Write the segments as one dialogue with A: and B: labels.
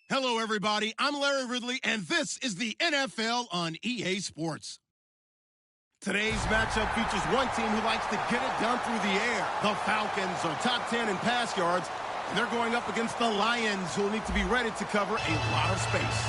A: Hello, everybody. I'm Larry Ridley, and this is the NFL on EA Sports. Today's matchup features one team who likes to get it done through the air. The Falcons are top 10 in pass yards, and they're going up against the Lions, who will need to be ready to cover a lot of space.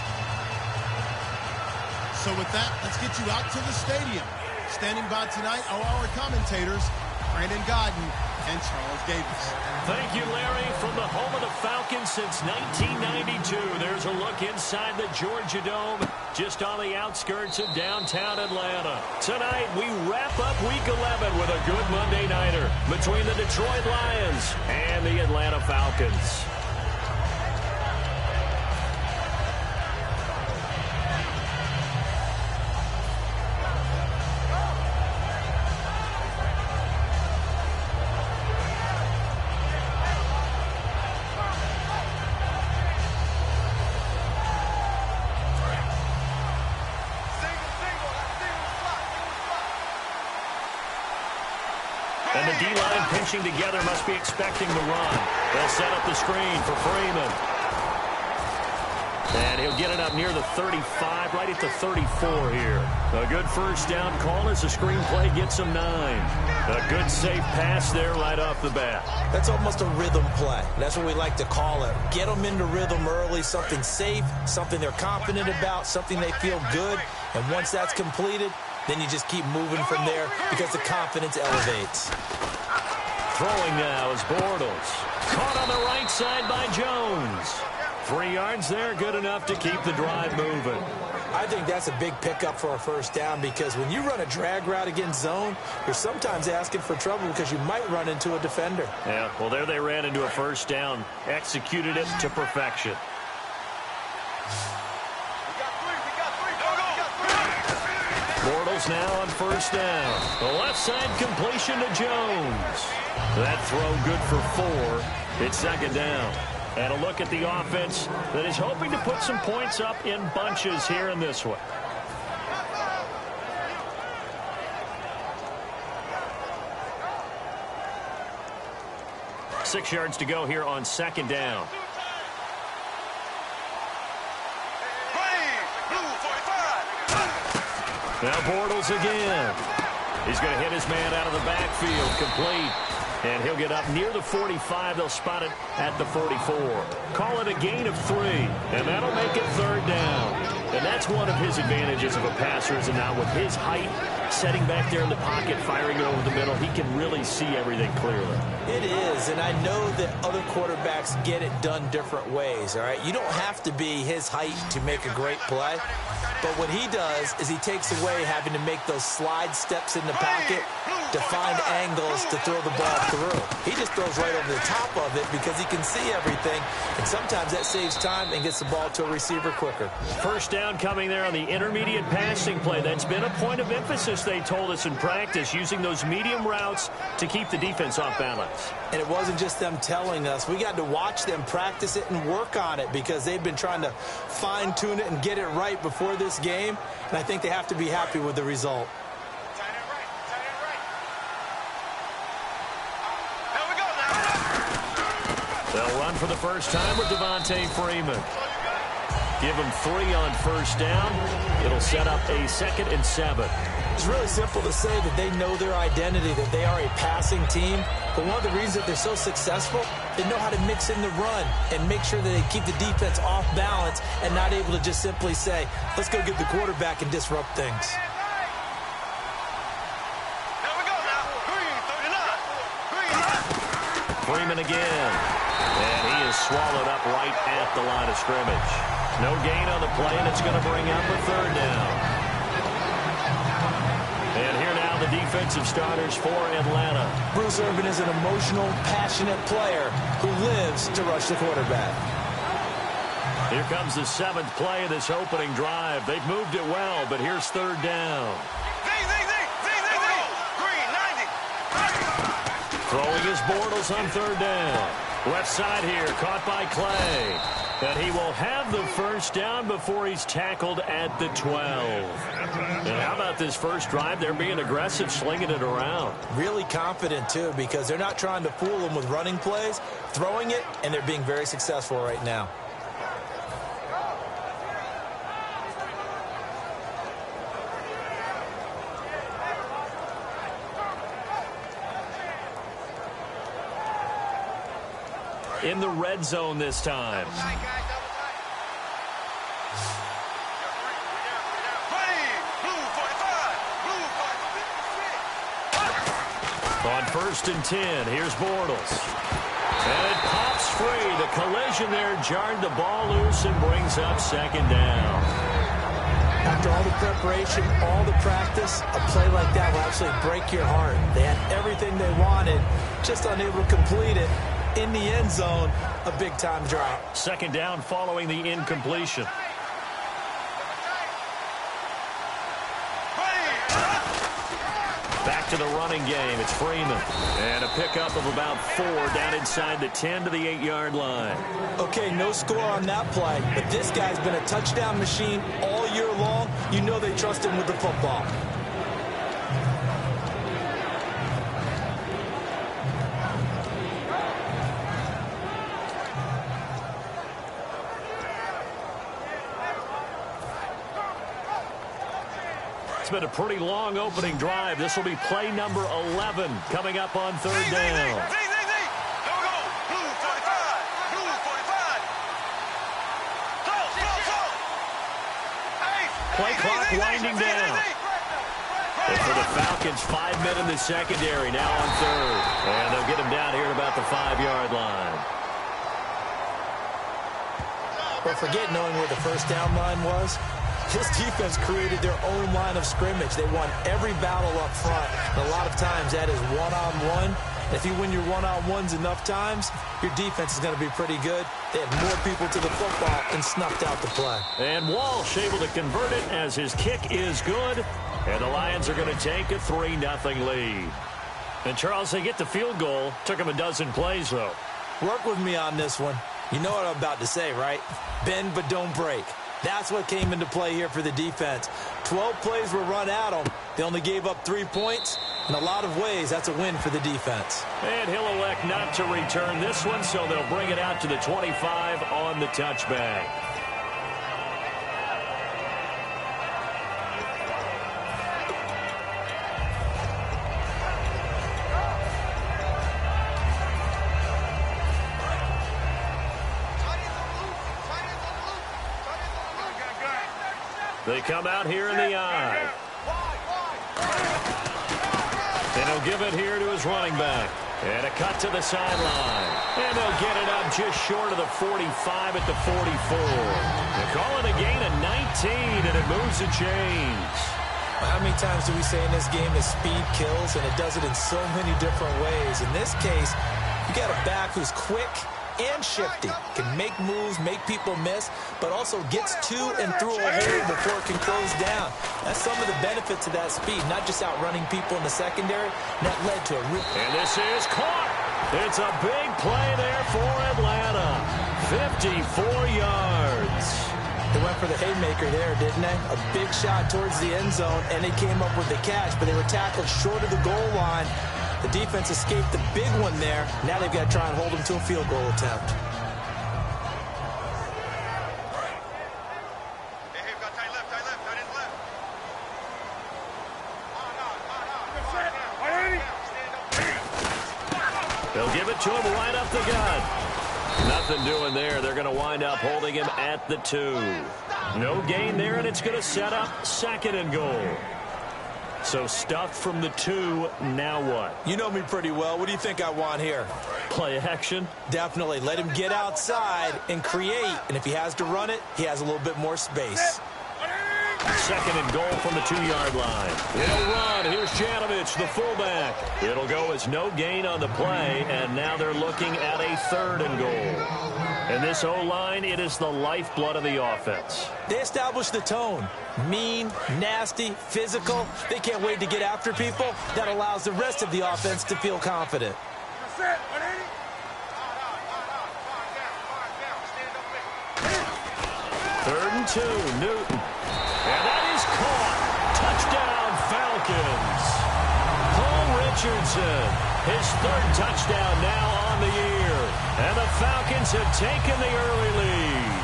A: So with that, let's get you out to the stadium. Standing by tonight are our commentators, Brandon Godden and Charles Davis.
B: Thank you, Larry. From the home of the Falcons since 1992, there's a look inside the Georgia Dome, just on the outskirts of downtown Atlanta. Tonight, we wrap up Week 11 with a good Monday nighter between the Detroit Lions and the Atlanta Falcons. And the D-line pinching together must be expecting the run. They'll set up the screen for Freeman. And he'll get it up near the 35, right at the 34 here. A good first down call as the screen play gets him 9. A good safe pass there right off the bat.
C: That's almost a rhythm play. That's what we like to call it. Get them into rhythm early, something safe, something they're confident about, something they feel good. And once that's completed, then you just keep moving from there because the confidence elevates.
B: Throwing now is Bortles. Caught on the right side by Jones. 3 yards there, good enough to keep the drive moving.
C: I think that's a big pickup for a first down because when you run a drag route against zone, you're sometimes asking for trouble because you might run into a defender.
B: Yeah, well, there they ran into a first down. Executed it to perfection. Bortles now on first down. The left side completion to Jones. That throw good for 4. It's second down. And a look at the offense that is hoping to put some points up in bunches here in this one. Six yards to go here on second down. Now Bortles again. He's going to hit his man out of the backfield. Complete. And he'll get up near the 45. They'll spot it at the 44. Call it a gain of 3. And that'll make it third down. And that's one of his advantages of a passer, is now with his height, setting back there in the pocket, firing it over the middle, he can really see everything clearly.
C: It is, and I know that other quarterbacks get it done different ways, all right? You don't have to be his height to make a great play. But what he does is he takes away having to make those slide steps in the pocket to find angles to throw the ball through. He just throws right over the top of it because he can see everything, and sometimes that saves time and gets the ball to a receiver quicker.
B: First down coming there on the intermediate passing play. That's been a point of emphasis, they told us in practice, using those medium routes to keep the defense off balance.
C: And it wasn't just them telling us. We got to watch them practice it and work on it because they've been trying to fine-tune it and get it right before this game, and I think they have to be happy with the result.
B: They'll run for the first time with Devontae Freeman. Give him 3 on first down. It'll set up a 2nd and 7.
C: It's really simple to say that they know their identity, that they are a passing team. But one of the reasons that they're so successful, they know how to mix in the run and make sure that they keep the defense off balance and not able to just simply say, let's go get the quarterback and disrupt things.
B: Freeman again. And he is swallowed up right at the line of scrimmage. No gain on the play, and it's going to bring up a third down. And here now the defensive starters for Atlanta.
C: Bruce Irvin is an emotional, passionate player who lives to rush the quarterback.
B: Here comes the 7th play of this opening drive. They've moved it well, but here's third down. Throwing his Bortles on third down. Left side here, caught by Clay. And he will have the first down before he's tackled at the 12. And how about this first drive? They're being aggressive, slinging it around.
C: Really confident, too, because they're not trying to fool them with running plays, throwing it, and they're being very successful right now.
B: in the red zone this time. On 1st and 10, here's Bortles. And it pops free. The collision there jarred the ball loose and brings up 2nd down.
C: After all the preparation, all the practice, a play like that will absolutely break your heart. They had everything they wanted, just unable to complete it. In the end zone, a big-time drop.
B: 2nd down following the incompletion. Back to the running game. It's Freeman. And a pickup of about 4 down inside the 10 to the 8-yard line.
C: Okay, no score on that play, but this guy's been a touchdown machine all year long. You know they trust him with the football.
B: It's been a pretty long opening drive. This will be play number 11 coming up on 3rd down. Play clock winding down. And for the Falcons, 5 men in the secondary now on 3rd. And they'll get him down here at about the 5-yard line.
C: But forget knowing where the first down line was. This defense created their own line of scrimmage. They won every battle up front. And a lot of times that is one-on-one. If you win your one-on-ones enough times, your defense is going to be pretty good. They had more people to the football and snuffed out the play.
B: And Walsh able to convert it as his kick is good. And the Lions are going to take a 3-0 lead. And, Charles, they get the field goal. Took them a dozen plays, though.
C: Work with me on this one. You know what I'm about to say, right? Bend but don't break. That's what came into play here for the defense. 12 plays were run at them. They only gave up 3 points. In a lot of ways, that's a win for the defense.
B: And he'll elect not to return this one, so they'll bring it out to the 25 on the touchback. They come out here in the eye. And he'll give it here to his running back. And a cut to the sideline. And they'll get it up just short of the 45 at the 44. They call it a gain of 19, and it moves the chains.
C: How many times do we say in this game that speed kills, and it does it in so many different ways? In this case, you got a back who's quick and shifty, can make moves, make people miss, but also gets to and through a hole before it can close down. That's some of the benefits of that speed, not just outrunning people in the secondary. And that led to a real...
B: And this is caught. It's a big play there for Atlanta. 54 yards.
C: They went for the haymaker there, didn't they? A big shot towards the end zone, and they came up with the catch, but they were tackled short of the goal line. The defense escaped the big one there. Now they've got to try and hold them to a field goal attempt.
B: They'll give it to him right up the gut. Nothing doing there. They're going to wind up holding him at the 2. No gain there, and it's going to set up 2nd and goal. So stuffed from the 2, now what?
C: You know me pretty well. What do you think I want here?
B: Play action?
C: Definitely. Let him get outside and create. And if he has to run it, he has a little bit more space.
B: 2nd and goal from the 2-yard line. It'll run. Here's Janovich, the fullback. It'll go as no gain on the play, and now they're looking at a 3rd and goal. And this O-line, it is the lifeblood of the offense.
C: They established the tone. Mean, nasty, physical. They can't wait to get after people. That allows the rest of the offense to feel confident.
B: 3rd and 2, Newton. And that is caught. Touchdown, Falcons. Paul Richardson, his 3rd touchdown now on the year. And the Falcons have taken the early lead.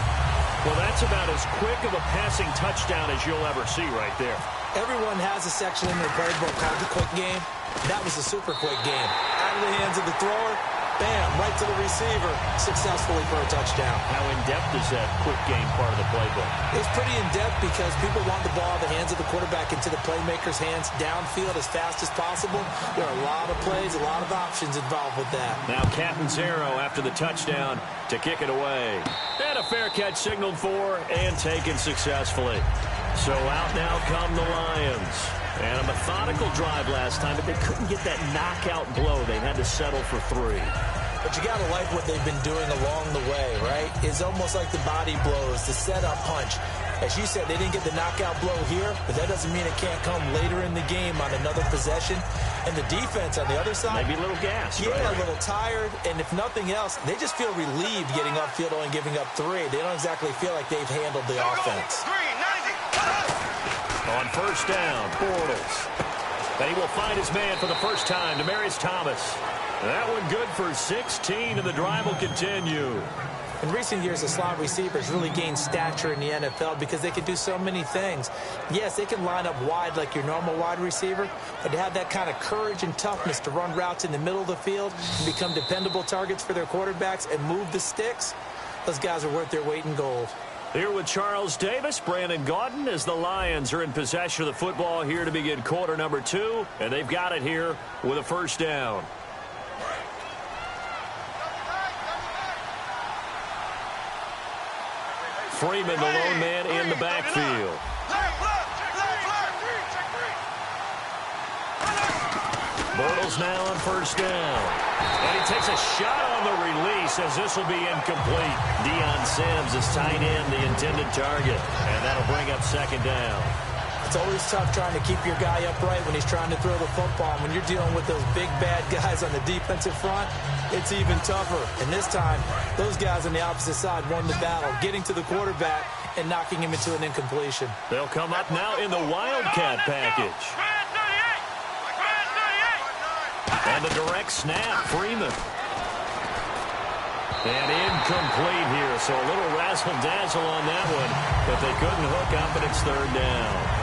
B: Well, that's about as quick of a passing touchdown as you'll ever see right there.
C: Everyone has a section in their playbook called the quick game. That was a super quick game. Out of the hands of the thrower, Bam, right to the receiver, successfully for a touchdown.
B: How in-depth is that quick game part of the playbook?
C: It's pretty in-depth because people want the ball in the hands of the quarterback into the playmaker's hands downfield as fast as possible. There are a lot of plays, a lot of options involved with that.
B: Now Catanzaro after the touchdown to kick it away. And a fair catch signaled for and taken successfully. So out now come the Lions. And a methodical drive last time, but they couldn't get that knockout blow. They had to settle for 3.
C: But you got to like what they've been doing along the way, right? It's almost like the body blows, the setup punch. As you said, they didn't get the knockout blow here, but that doesn't mean it can't come later in the game on another possession. And the defense on the other side,
B: maybe a little gassed.
C: Yeah,
B: right?
C: A little tired. And if nothing else, they just feel relieved getting upfield only giving up 3. They don't exactly feel like they've handled the offense.
B: On first down, Bortles. And he will find his man for the first time, Demaryius Thomas. That one good for 16, and the drive will continue.
C: In recent years, the slot receivers really gained stature in the NFL because they can do so many things. Yes, they can line up wide like your normal wide receiver, but to have that kind of courage and toughness to run routes in the middle of the field and become dependable targets for their quarterbacks and move the sticks, those guys are worth their weight in gold.
B: Here with Charles Davis, Brandon Gaudin, as the Lions are in possession of the football here to begin quarter number 2, and they've got it here with a first down. Freeman, the lone man in the backfield. Bortles now on first down. And he takes a shot on the release as this will be incomplete. Deion Sims is tight end, the intended target. And that'll bring up second down.
C: It's always tough trying to keep your guy upright when he's trying to throw the football. When you're dealing with those big, bad guys on the defensive front, it's even tougher. And this time, those guys on the opposite side won the battle, getting to the quarterback and knocking him into an incompletion.
B: They'll come up now in the Wildcat package. And the direct snap, Freeman. And incomplete here, so a little razzle-dazzle on that one, but they couldn't hook up, and it's third down.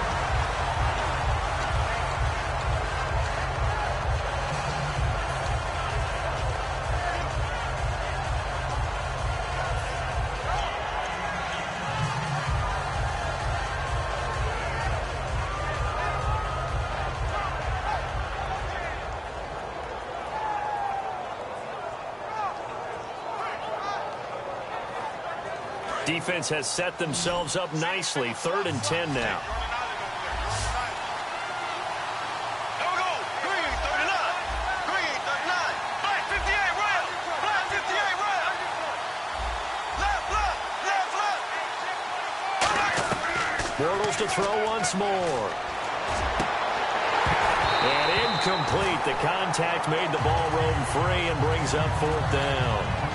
B: Defense has set themselves up nicely. 3rd and 10 now. Bortles to throw once more. And incomplete. The contact made the ball roam free and brings up 4th down.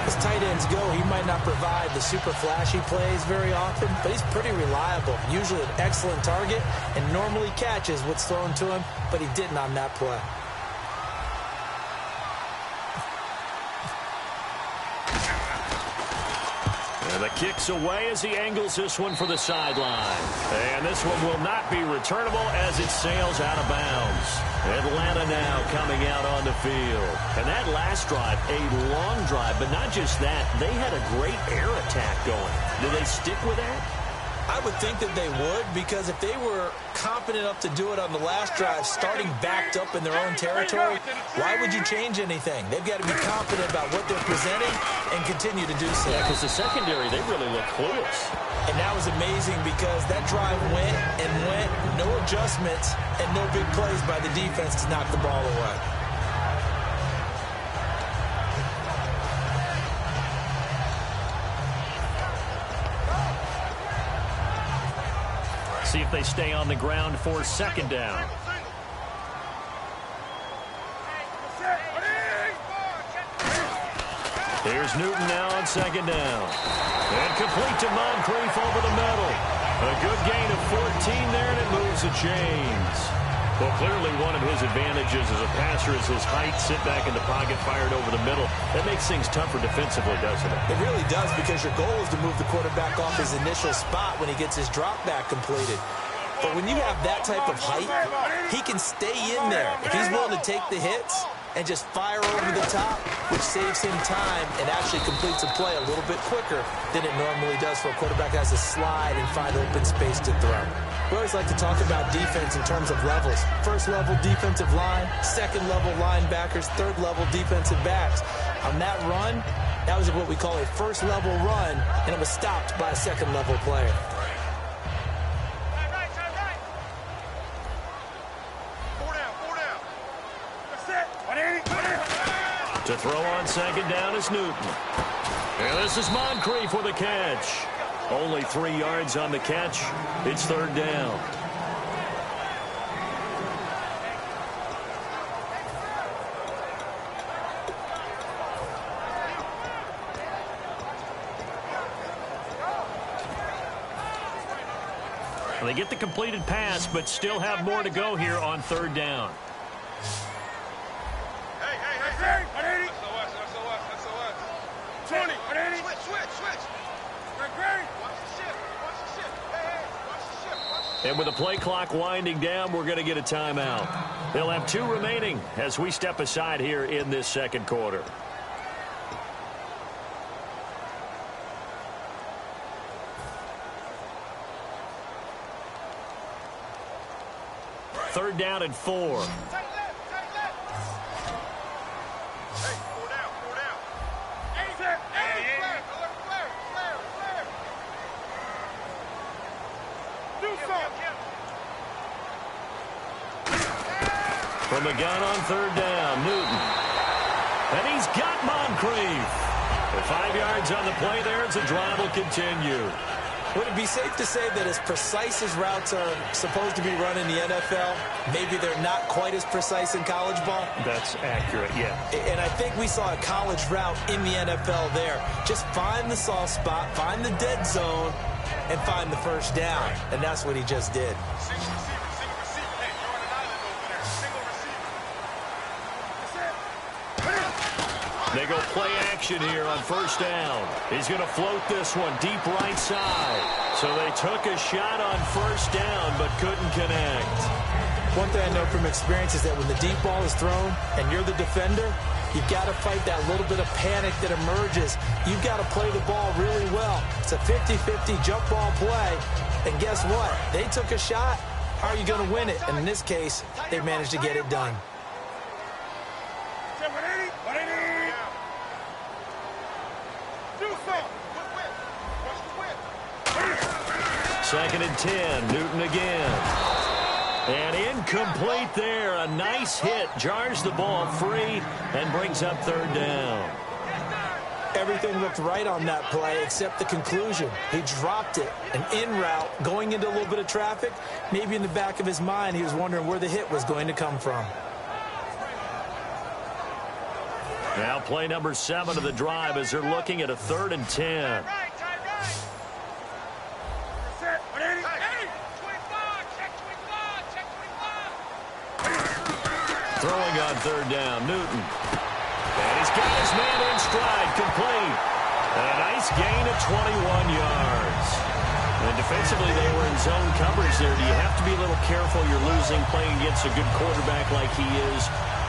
C: As tight ends go, he might not provide the super flashy plays very often, but he's pretty reliable. Usually an excellent target and normally catches what's thrown to him, but he didn't on that play.
B: And the kick's away as he angles this one for the sideline. And this one will not be returnable as it sails out of bounds. Atlanta now coming out on the field. And that last drive, a long drive, but not just that. They had a great air attack going. Do they stick with that?
C: I would think that they would, because if they were confident enough to do it on the last drive, starting backed up in their own territory, why would you change anything? They've got to be confident about what they're presenting and continue to do so.
B: Yeah, because the secondary, they really look clueless.
C: And that was amazing because that drive went and went, no adjustments, and no big plays by the defense to knock the ball away.
B: See if they stay on the ground for second down. Here's Newton now on second down. And complete to Moncrief over the middle. A good gain of 14 there, and it moves the chains. Well, clearly one of his advantages as a passer is his height, sit back in the pocket, fired over the middle. That makes things tougher defensively, doesn't it?
C: It really does, because your goal is to move the quarterback off his initial spot when he gets his drop back completed. But when you have that type of height, he can stay in there. If he's willing to take the hits, and just fire over the top, which saves him time and actually completes a play a little bit quicker than it normally does for a quarterback that has to slide and find open space to throw. We always like to talk about defense in terms of levels. First level defensive line, second level linebackers, third level defensive backs. On that run, that was what we call a first level run, and it was stopped by a second level player.
B: To throw on second down is Newton. And this is Moncrief with a catch. Only 3 yards on the catch. It's third down. Well, they get the completed pass, but still have more to go here on third down. And with the play clock winding down, we're going to get a timeout. They'll have 2 remaining as we step aside here in this second quarter. Third down and 4. From the gun on third down, Newton. And he's got Moncrief. The 5 yards on the play there as the drive will continue.
C: Would it be safe to say that as precise as routes are supposed to be run in the NFL, maybe they're not quite as precise in college ball?
B: That's accurate, yeah.
C: And I think we saw a college route in the NFL there. Just find the soft spot, find the dead zone, and find the first down. And that's what he just did.
B: They go play action here on first down. He's going to float this one deep right side. So they took a shot on first down but couldn't connect.
C: One thing I know from experience is that when the deep ball is thrown and you're the defender, you've got to fight that little bit of panic that emerges. You've got to play the ball really well. It's a 50-50 jump ball play. And guess what? They took a shot. How are you going to win it? And in this case, they managed to get it done.
B: Second and 10, Newton again. And incomplete there. A nice hit. Jars the ball free and brings up third down.
C: Everything looked right on that play except the conclusion. He dropped it. An in route going into a little bit of traffic. Maybe in the back of his mind he was wondering where the hit was going to come from.
B: Now play number 7 of the drive as they're looking at a 3rd and 10. Throwing on third down, Newton. And he's got his man in stride, complete. And a nice gain of 21 yards. And defensively, they were in zone coverage there. Do you have to be a little careful? You're losing playing against a good quarterback like he is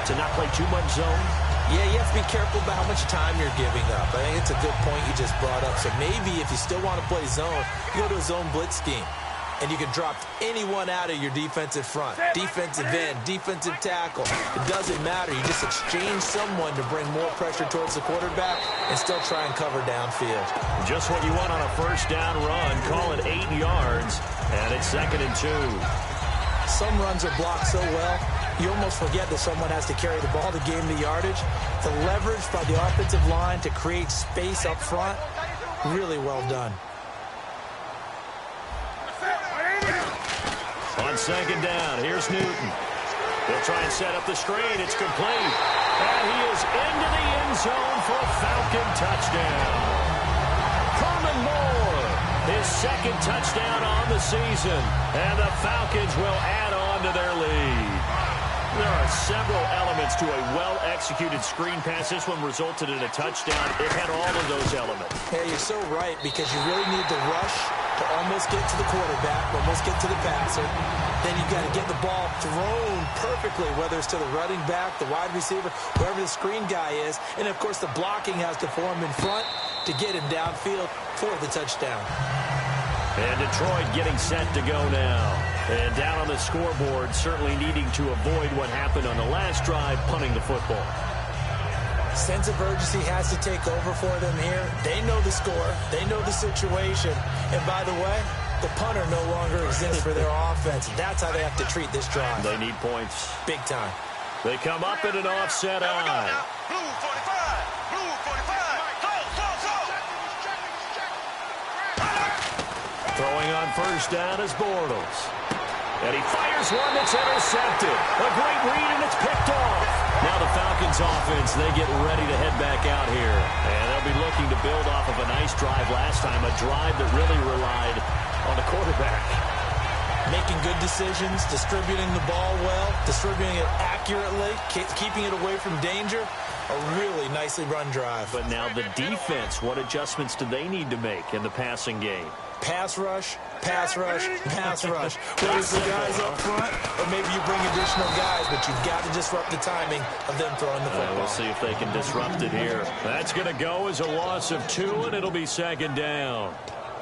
B: to not play too much zone?
C: Yeah, you have to be careful about how much time you're giving up. I think it's a good point you just brought up. So maybe if you still want to play zone, you go to a zone blitz scheme. And you can drop anyone out of your defensive front, defensive end, defensive tackle. It doesn't matter. You just exchange someone to bring more pressure towards the quarterback and still try and cover downfield.
B: Just what you want on a first down run. Call it 8 yards, and it's 2nd and 2.
C: Some runs are blocked so well, you almost forget that someone has to carry the ball to gain the yardage. The leverage by the offensive line to create space up front, really well done.
B: On second down, here's Newton. They'll try and set up the screen. It's complete. And he is into the end zone for a Falcon touchdown. Herman Moore, his 2nd touchdown on the season. And the Falcons will add on to their lead. There are several elements to a well-executed screen pass. This one resulted in a touchdown. It had all of those elements.
C: Yeah, you're so right, because you really need to rush to almost get to the quarterback, almost get to the passer. Then you've got to get the ball thrown perfectly, whether it's to the running back, the wide receiver, wherever the screen guy is. And, of course, the blocking has to form in front to get him downfield for the touchdown.
B: And Detroit getting set to go now. And down on the scoreboard, certainly needing to avoid what happened on the last drive, punting the football.
C: Sense of urgency has to take over for them here. They know the score. They know the situation. And by the way, the punter no longer exists for their offense. That's how they have to treat this drive.
B: They need points.
C: Big time.
B: They come up in an offset eye.
D: Blue 45. Blue 45.
B: Throwing on first down is Bortles. And he fires one that's intercepted. A great read, and it's picked off. Now the Falcons offense, they get ready to head back out here. And they'll be looking to build off of a nice drive last time, a drive that really relied on the quarterback.
C: Making good decisions, distributing the ball well, distributing it accurately, keeping it away from danger. A really nicely run drive.
B: But now the defense, what adjustments do they need to make in the passing game?
C: Pass rush, pass rush, pass rush. Whether it's the guys up front or maybe you bring additional guys, but you've got to disrupt the timing of them throwing the football.
B: We'll see if they can disrupt it here. That's going to go as a loss of 2, and it'll be second down.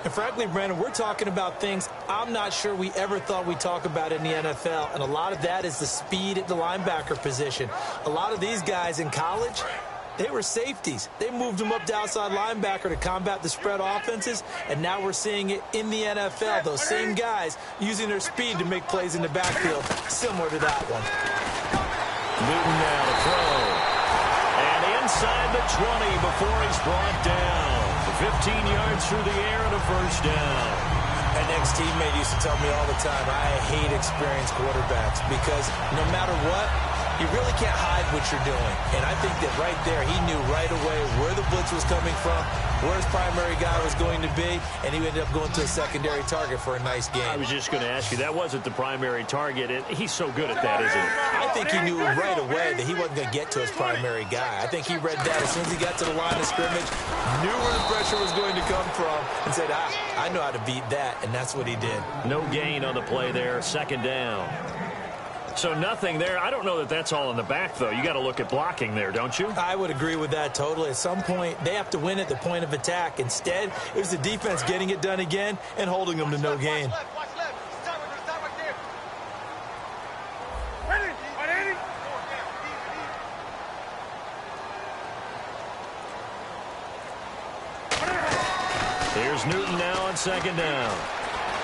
C: And frankly, Brandon, we're talking about things I'm not sure we ever thought we'd talk about in the NFL, and a lot of that is the speed at the linebacker position. A lot of these guys in college, they were safeties. They moved them up to outside linebacker to combat the spread offenses, and now we're seeing it in the NFL. Those same guys using their speed to make plays in the backfield, similar to that one.
B: Newton now to throw. And inside the 20 before he's brought down. 15 yards through the air and a first down.
C: An ex-teammate used to tell me all the time, I hate experienced quarterbacks because no matter what, you really can't hide what you're doing. And I think that right there, he knew right away where the blitz was coming from, where his primary guy was going to be, and he ended up going to a secondary target for a nice game.
B: I was just going to ask you, that wasn't the primary target. He's so good at that, isn't he?
C: I think he knew right away that he wasn't going to get to his primary guy. I think he read that as soon as he got to the line of scrimmage, knew where the pressure was going to come from, and said, I know how to beat that, and that's what he did.
B: No gain on the play there, second down. So nothing there. I don't know that that's all in the back, though. You got to look at blocking there, don't you?
C: I would agree with that totally. At some point, they have to win at the point of attack. Instead, it was the defense getting it done again and holding them to no gain.
B: Here's Newton now on second down.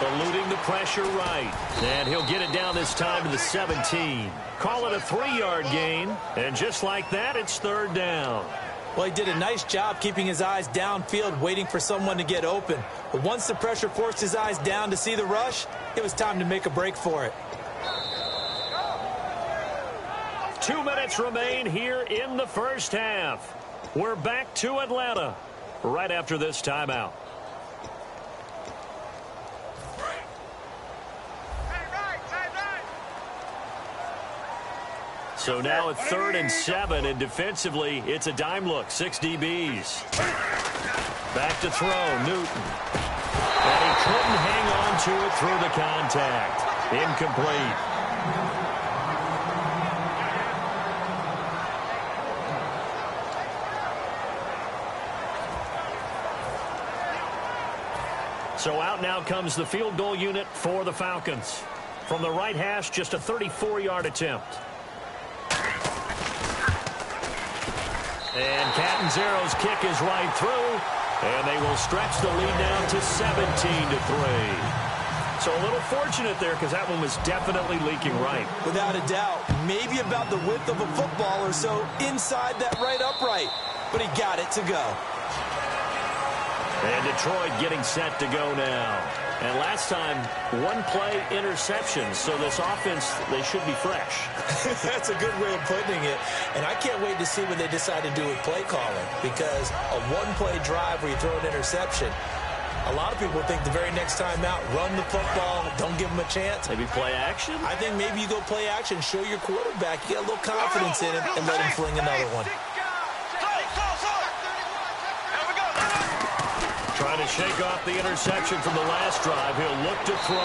B: Eluding the pressure right. And he'll get it down this time to the 17. Call it a 3-yard gain. And just like that, it's third down.
C: Well, he did a nice job keeping his eyes downfield, waiting for someone to get open. But once the pressure forced his eyes down to see the rush, it was time to make a break for it.
B: 2 minutes remain here in the first half. We're back to Atlanta right after this timeout. So now at 3rd and 7, and defensively, it's a dime look. 6 DBs. Back to throw, Newton. And he couldn't hang on to it through the contact. Incomplete. So out now comes the field goal unit for the Falcons. From the right hash, just a 34-yard attempt. And Catanzaro's kick is right through, and they will stretch the lead down to 17-3. So a little fortunate there because that one was definitely leaking right.
C: Without a doubt, maybe about the width of a football or so inside that right upright, but he got it to go.
B: And Detroit getting set to go now. And last time, 1-play interception. So this offense, they should be fresh.
C: That's a good way of putting it. And I can't wait to see what they decide to do with play calling. Because a 1-play drive where you throw an interception, A lot of people think the very next time out, run the football, don't give him a chance.
B: Maybe play action?
C: I think maybe you go play action, show your quarterback you got a little confidence in him, and let him fling another one.
B: Trying to shake off the interception from the last drive. He'll look to throw.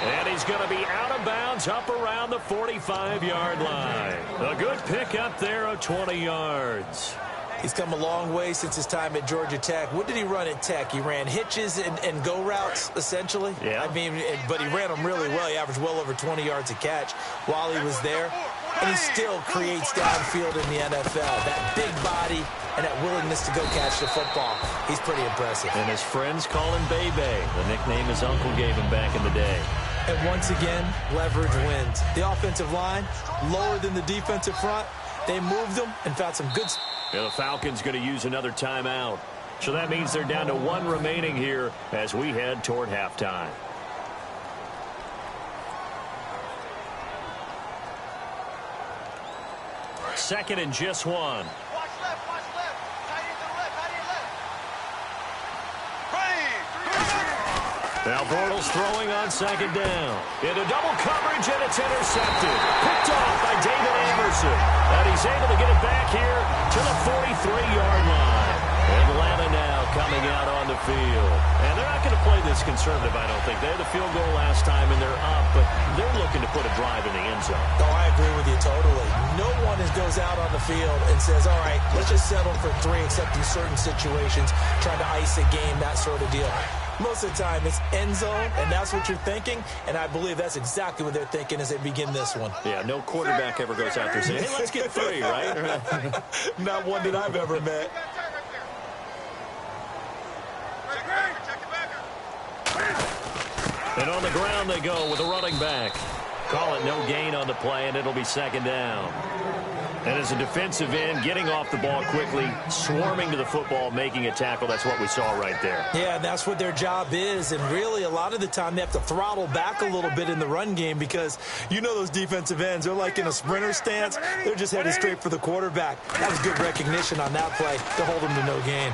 B: And he's going to be out of bounds up around the 45-yard line. A good pick up there of 20 yards.
C: He's come a long way since his time at Georgia Tech. What did he run at Tech? He ran hitches and go routes, essentially.
B: Yeah.
C: I mean, but he ran them really well. He averaged well over 20 yards a catch while he was there. And he still creates downfield in the NFL. That big body and that willingness to go catch the football. He's pretty impressive.
B: And his friends call him Bebe, the nickname his uncle gave him back in the day.
C: And once again, leverage wins. The offensive line, lower than the defensive front. They moved them and found some good...
B: Yeah, the Falcons going to use another timeout. So that means they're down to one remaining here as we head toward halftime. Second and just one.
D: Watch left, watch left. Tight end to the left, tight end left. Right.
B: Now Bortles throwing on second down. Into double coverage, and it's intercepted. Picked off by David Anderson. And he's able to get it back here to the 43-yard line. Atlanta now coming out on the field. And they're not going to play this conservative, I don't think. They had the field goal last time, and they're up, but they're looking to put a drive in the end zone.
C: Oh, I agree with you totally. No one goes out on the field and says, all right, let's just settle for 3, except in certain situations, trying to ice a game, that sort of deal. Most of the time, it's end zone, and that's what you're thinking, and I believe that's exactly what they're thinking as they begin this one.
B: Yeah, no quarterback ever goes out there saying, hey, let's get 3, right?
C: Not one that I've ever met.
B: And on the ground they go with a running back. Call it no gain on the play, and it'll be second down. And as a defensive end, getting off the ball quickly, swarming to the football, making a tackle, that's what we saw right there.
C: Yeah, and that's what their job is. And really, a lot of the time, they have to throttle back a little bit in the run game because you know those defensive ends, they're like in a sprinter stance. They're just headed straight for the quarterback. That was good recognition on that play to hold them to no gain.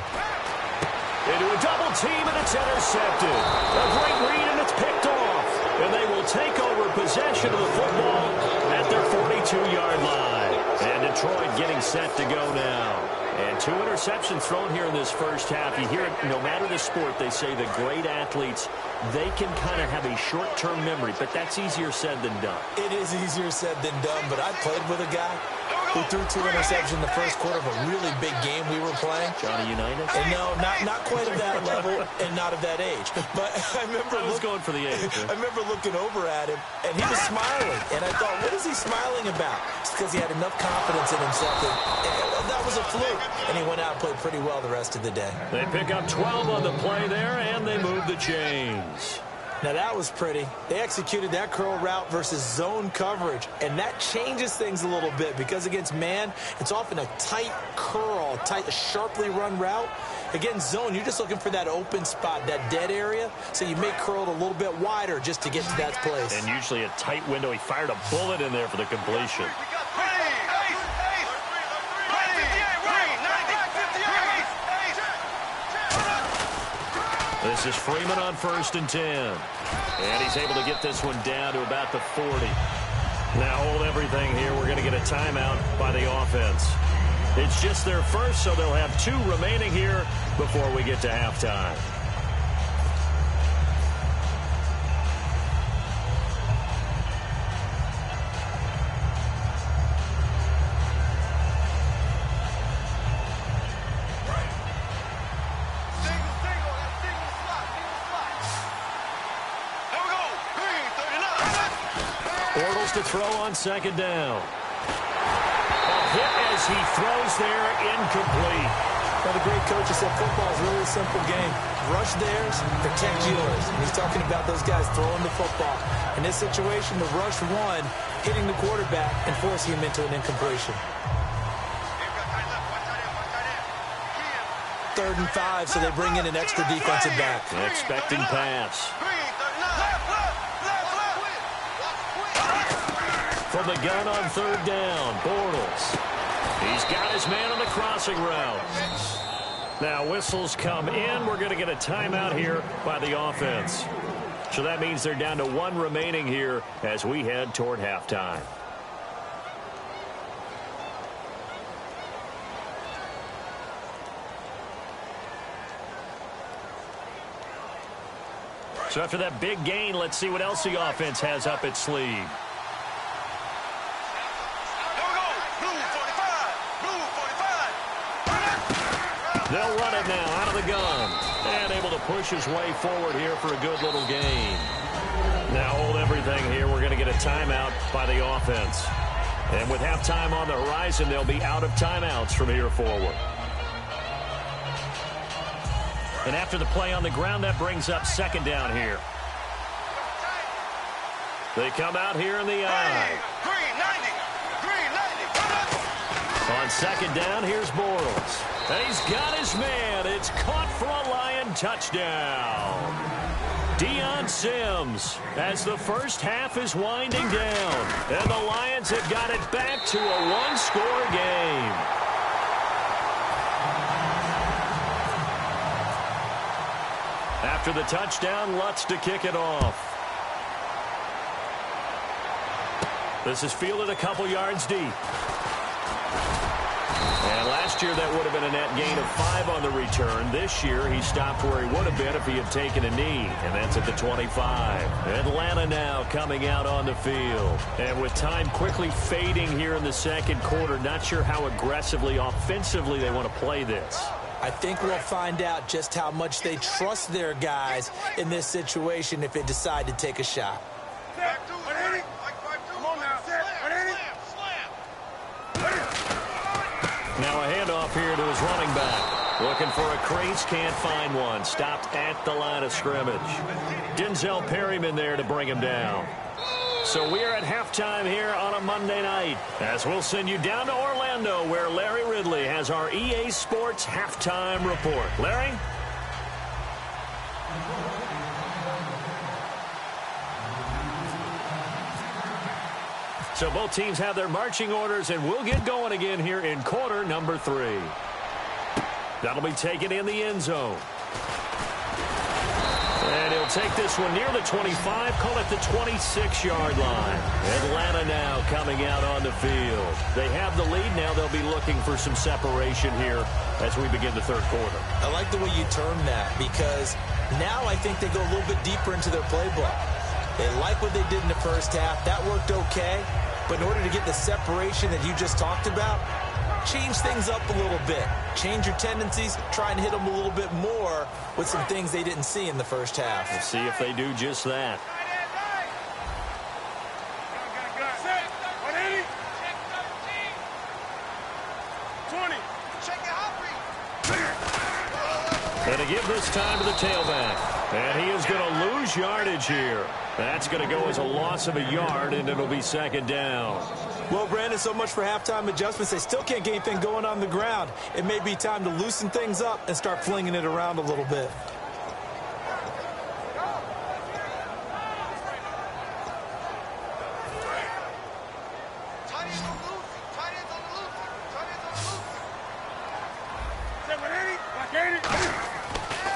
B: Into a double team, and it's intercepted. A great read, and it's picked off. And they will take over possession of the football at their 42-yard line. And Detroit getting set to go now. And 2 interceptions thrown here in this first half. You hear it, no matter the sport, they say the great athletes, they can kind of have a short-term memory, but that's easier said than done.
C: It is easier said than done, but I played with a guy who threw 2 interceptions in the first quarter of a really big game we were playing.
B: Johnny Unitas?
C: And no, not quite at that level and not at that age. But I remember
B: going for the age.
C: I remember looking over at him, and he was smiling. And I thought, what is he smiling about? It's because he had enough confidence in himself that was a fluke. And he went out and played pretty well the rest of the day.
B: They pick up 12 on the play there, and they move the chains.
C: Now, that was pretty. They executed that curl route versus zone coverage, and that changes things a little bit because against man, it's often a tight curl, tight, sharply run route. Against zone, you're just looking for that open spot, that dead area, so you may curl it a little bit wider just to get to that place.
B: And usually a tight window. He fired a bullet in there for the completion. This is Freeman on 1st and 10. And he's able to get this one down to about the 40. Now hold everything here. We're going to get a timeout by the offense. It's just their first, so they'll have 2 remaining here before we get to halftime. Bortles to throw on second down. A hit as he throws there, incomplete.
C: Well, the great coach said football is really a simple game. Rush theirs, protect yours. And he's talking about those guys throwing the football. In this situation, the rush one, hitting the quarterback and forcing him into an incompletion. 3rd and 5, so they bring in an extra defensive back.
B: Expecting pass. From the gun on 3rd down, Bortles. He's got his man on the crossing route. Now whistles come in. We're going to get a timeout here by the offense. So that means they're down to 1 remaining here as we head toward halftime. So after that big gain, let's see what else the offense has up its sleeve. They'll run it now out of the gun. And able to push his way forward here for a good little gain. Now hold everything here. We're going to get a timeout by the offense. And with halftime on the horizon, they'll be out of timeouts from here forward. And after the play on the ground, that brings up second down here. They come out here in the eye. On second down, here's Bortles. And he's got his man. It's caught for a Lion touchdown. Deion Sims as the first half is winding down. And the Lions have got it back to a one-score game. After the touchdown, Lutz to kick it off. This is fielded a couple yards deep. And last year that would have been a net gain of 5 on the return. This year he stopped where he would have been if he had taken a knee. And that's at the 25. Atlanta now coming out on the field. And with time quickly fading here in the second quarter, not sure how aggressively, offensively they want to play this.
C: I think we'll find out just how much they trust their guys in this situation if they decide to take a shot.
B: Now a handoff here to his running back. Looking for a crease, can't find one. Stopped at the line of scrimmage. Denzel Perryman there to bring him down. So we are at halftime here on a Monday night, as we'll send you down to Orlando, where Larry Ridley has our EA Sports halftime report. Larry? So both teams have their marching orders, and we'll get going again here in quarter number 3. That'll be taken in the end zone. And he'll take this one near the 25, call it the 26-yard line. Atlanta now coming out on the field. They have the lead. Now they'll be looking for some separation here as we begin the third quarter.
C: I like the way you termed that, because now I think they go a little bit deeper into their playbook. They like what they did in the first half. That worked okay. But in order to get the separation that you just talked about, change things up a little bit. Change your tendencies, try and hit them a little bit more with some things they didn't see in the first half.
B: We'll see if they do just that. And to give this time to the tailback. And he is going to lose yardage here. That's going to go as a loss of a yard, and it'll be second down.
C: Well, Brandon, so much for halftime adjustments. They still can't get anything going on the ground. It may be time to loosen things up and start flinging it around a little bit.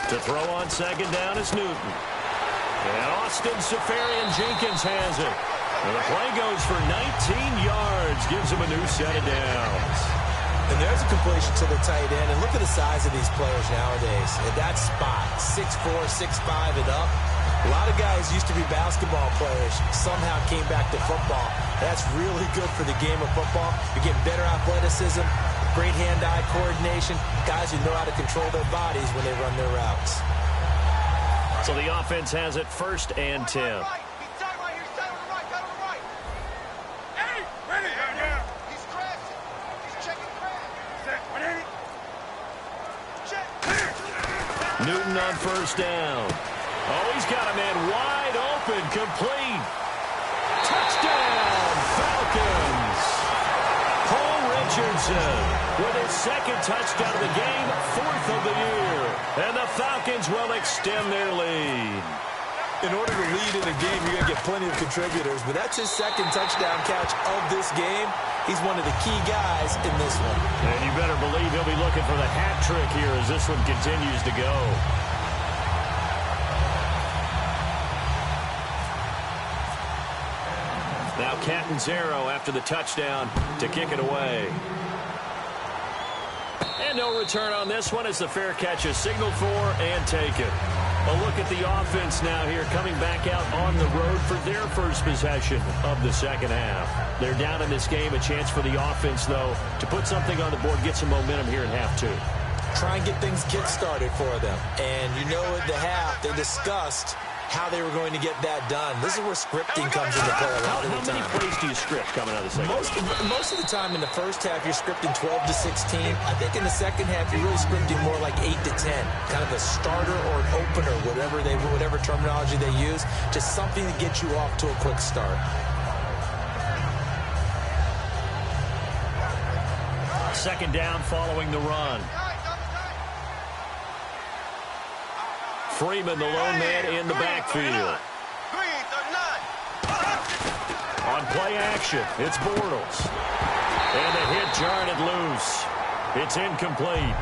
B: To throw on second down is Newton. And Austin Seferian-Jenkins has it. And the play goes for 19 yards. Gives him a new set of downs.
C: And there's a completion to the tight end. And look at the size of these players nowadays. At that spot, 6'4", 6'5", and up. A lot of guys used to be basketball players. Somehow came back to football. That's really good for the game of football. You're getting better athleticism, great hand-eye coordination, guys who know how to control their bodies when they run their routes.
B: So the offense has it 1st and 10. Newton on 1st down. Oh, he's got a man wide open, complete. Touchdown, Falcons. Paul Richardson with his 2nd touchdown of the game, 4th of the year. And the Falcons will extend their lead.
C: In order to lead in a game, you're going to get plenty of contributors, but that's his 2nd touchdown catch of this game. He's one of the key guys in this one.
B: And you better believe he'll be looking for the hat trick here as this one continues to go. Now Catanzaro after the touchdown to kick it away. And no return on this one as the fair catch is signaled for and taken. A look at the offense now here coming back out on the road for their first possession of the second half. They're down in this game. A chance for the offense, though, to put something on the board, get some momentum here in half two.
C: Try and get things kick-started for them. And you know at the half, they discussed how they were going to get that done. This is where scripting comes into play a lot of the time.
B: How many plays do you script coming out of the second half?
C: Most of the time in the first half, you're scripting 12 to 16. I think in the second half, you're really scripting more like 8 to 10. Kind of a starter or an opener, whatever terminology they use. Just something to get you off to a quick start.
B: Second down following the run. Freeman, the lone man in the backfield. On play action, it's Bortles. And the hit jarred it loose. It's incomplete.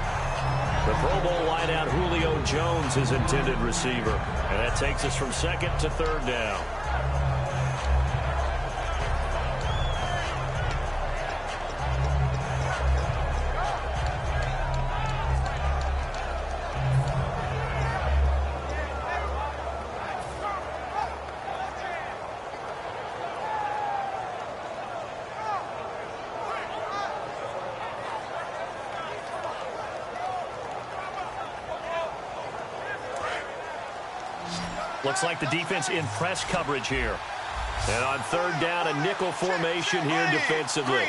B: The Pro Bowl wideout Julio Jones is intended receiver. And that takes us from second to third down. Looks like the defense in press coverage here. And on third down, a nickel formation here defensively.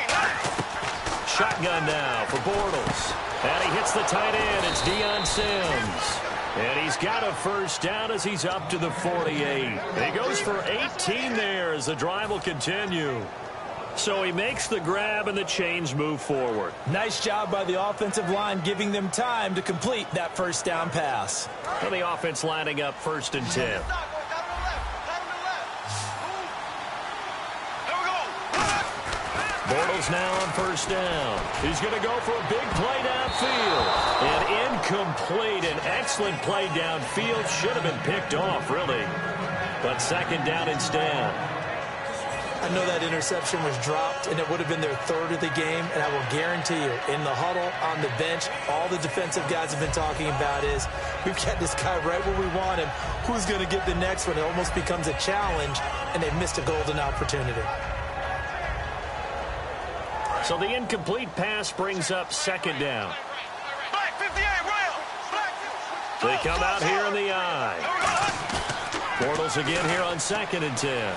B: Shotgun now for Bortles. And he hits the tight end. It's Deion Sims. And he's got a first down as he's up to the 48. He goes for 18 there as the drive will continue. So he makes the grab and the chains move forward.
C: Nice job by the offensive line giving them time to complete that first down pass.
B: And the offense lining up first and 10. Bortles now on first down. He's going to go for a big play downfield. And incomplete. An excellent play downfield. Should have been picked off, really. But second down instead.
C: I know that interception was dropped, and it would have been their third of the game, and I will guarantee you, in the huddle, on the bench, all the defensive guys have been talking about is, we've got this guy right where we want him. Who's going to get the next one? It almost becomes a challenge, and they've missed a golden opportunity.
B: So the incomplete pass brings up second down. They come out here in the eye. Bortles again here on second and 10.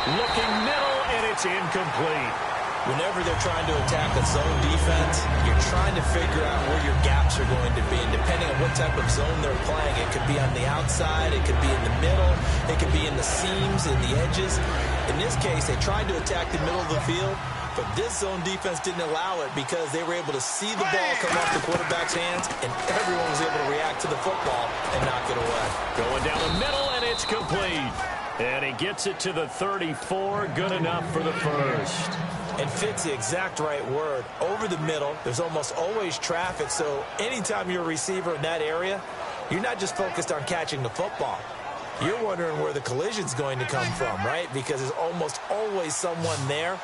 B: Looking middle, and it's incomplete.
C: Whenever they're trying to attack a zone defense, you're trying to figure out where your gaps are going to be. And depending on what type of zone they're playing, it could be on the outside, it could be in the middle, it could be in the seams, in the edges. In this case, they tried to attack the middle of the field, but this zone defense didn't allow it because they were able to see the ball come off the quarterback's hands, and everyone was able to react to the football and knock it away.
B: Going down the middle, and it's complete. And he gets it to the 34. Good enough for the first.
C: And fits the exact right word. Over the middle, there's almost always traffic. So anytime you're a receiver in that area, you're not just focused on catching the football. You're wondering where the collision's going to come from, right? Because there's almost always someone there